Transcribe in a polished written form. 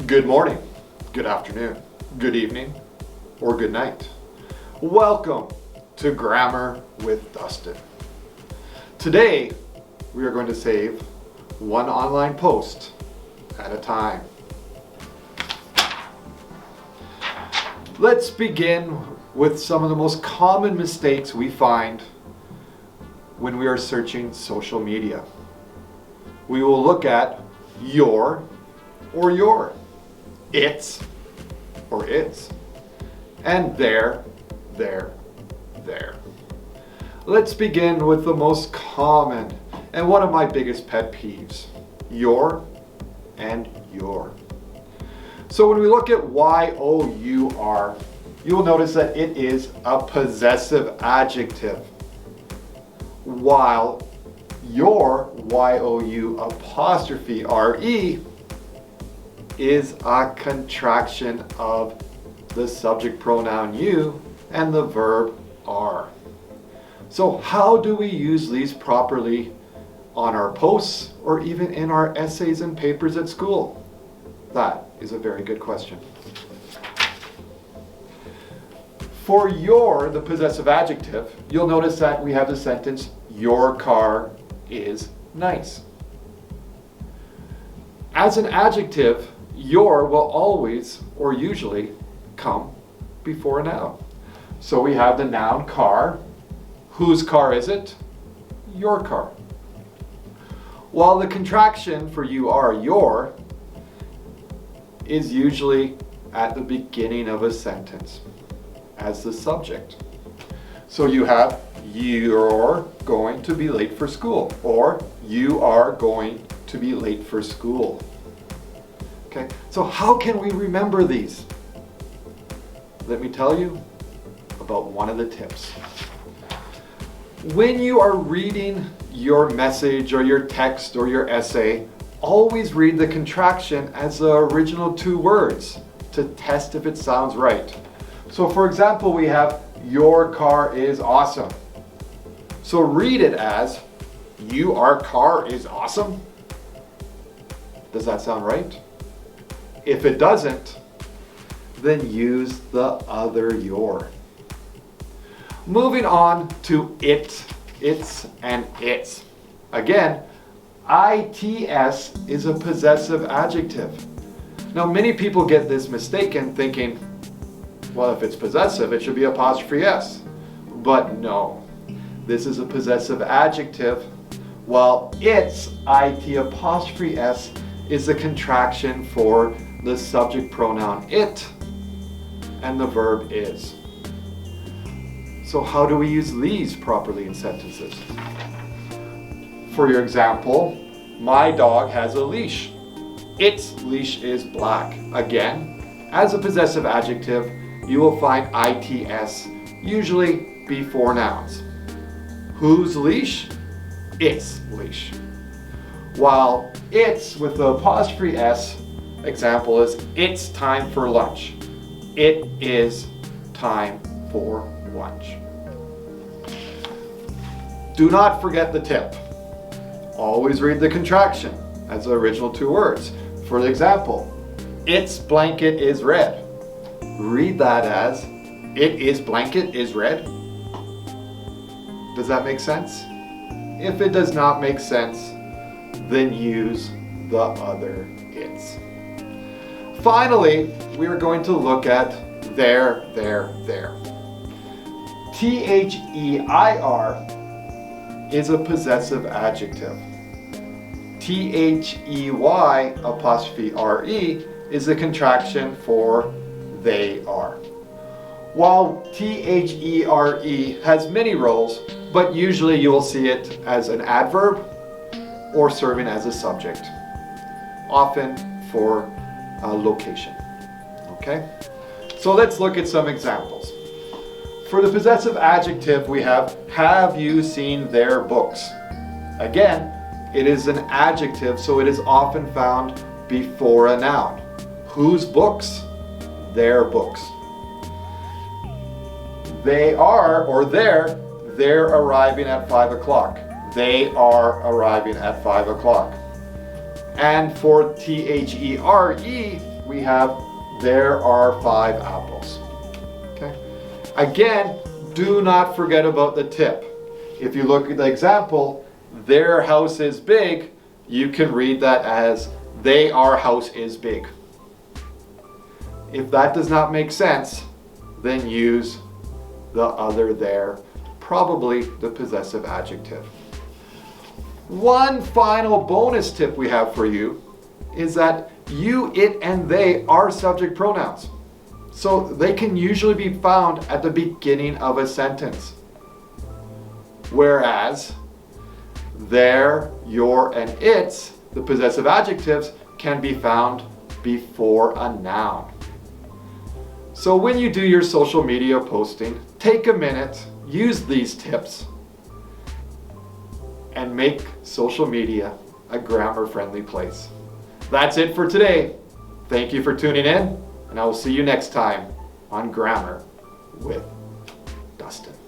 Good morning, good afternoon, good evening, or good night. Welcome to Grammar with Dustin. Today, we are going to save one online post at a time. Let's begin with some of the most common mistakes we find when we are searching social media. We will look at your or your, its or its, and their. Let's begin with the most common and one of my biggest pet peeves, your and your. So when we look at Y-O-U-R, you will notice that it is a possessive adjective, while your, Y-O-U apostrophe R-E, is a contraction of the subject pronoun you and the verb are. So how do we use these properly on our posts or even in our essays and papers at school? That is a very good question. For your, the possessive adjective, you'll notice that we have the sentence, your car is nice. As an adjective, your will always or usually come before a noun. So we have the noun car. Whose car is it? Your car. While the contraction for you are your is usually at the beginning of a sentence as the subject. So you have you're going to be late for school, or you are going to be late for school. Okay, so how can we remember these? Let me tell you about one of the tips. When you are reading your message or your text or your essay, always read the contraction as the original two words to test if it sounds right. So for example, we have your car is awesome. So read it as our car is awesome. Does that sound right? If it doesn't, then use the other your. Moving on to it, its, and its. Again, its is a possessive adjective. Now many people get this mistaken thinking, well, if it's possessive, it should be apostrophe s. But no, this is a possessive adjective, while its, it apostrophe s, is a contraction for the subject pronoun it and the verb is. So how do we use these properly in sentences? For your example, my dog has a leash. Its leash is black. Again, as a possessive adjective, you will find its usually before nouns. Whose leash? Its leash. While it's with the apostrophe s, example is it's time for lunch. It is time for lunch. Do not forget the tip. Always read the contraction as the original two words. For example, its blanket is red. Read that as its blanket is red. Does that make sense? If it does not make sense, then use the other its. Finally, we are going to look at their. T-H-E-I-R is a possessive adjective. T-H-E-Y apostrophe R-E is a contraction for they are. While T-H-E-R-E has many roles, but usually you will see it as an adverb or serving as a subject, often for location. Okay? So let's look at some examples. For the possessive adjective, we have you seen their books? Again, it is an adjective, so it is often found before a noun. Whose books? Their books. They are, or they're arriving at 5 o'clock. They are arriving at 5 o'clock. And for T-H-E-R-E, we have there are 5 apples. Okay. Again, do not forget about the tip. If you look at the example, their house is big, you can read that as our house is big. If that does not make sense, then use the other there, probably the possessive adjective. One final bonus tip we have for you is that you, it, and they are subject pronouns. So they can usually be found at the beginning of a sentence. Whereas their, your, and its, the possessive adjectives, can be found before a noun. So when you do your social media posting, take a minute, use these tips, and make social media a grammar-friendly place. That's it for today. Thank you for tuning in, and I will see you next time on Grammar with Dustin.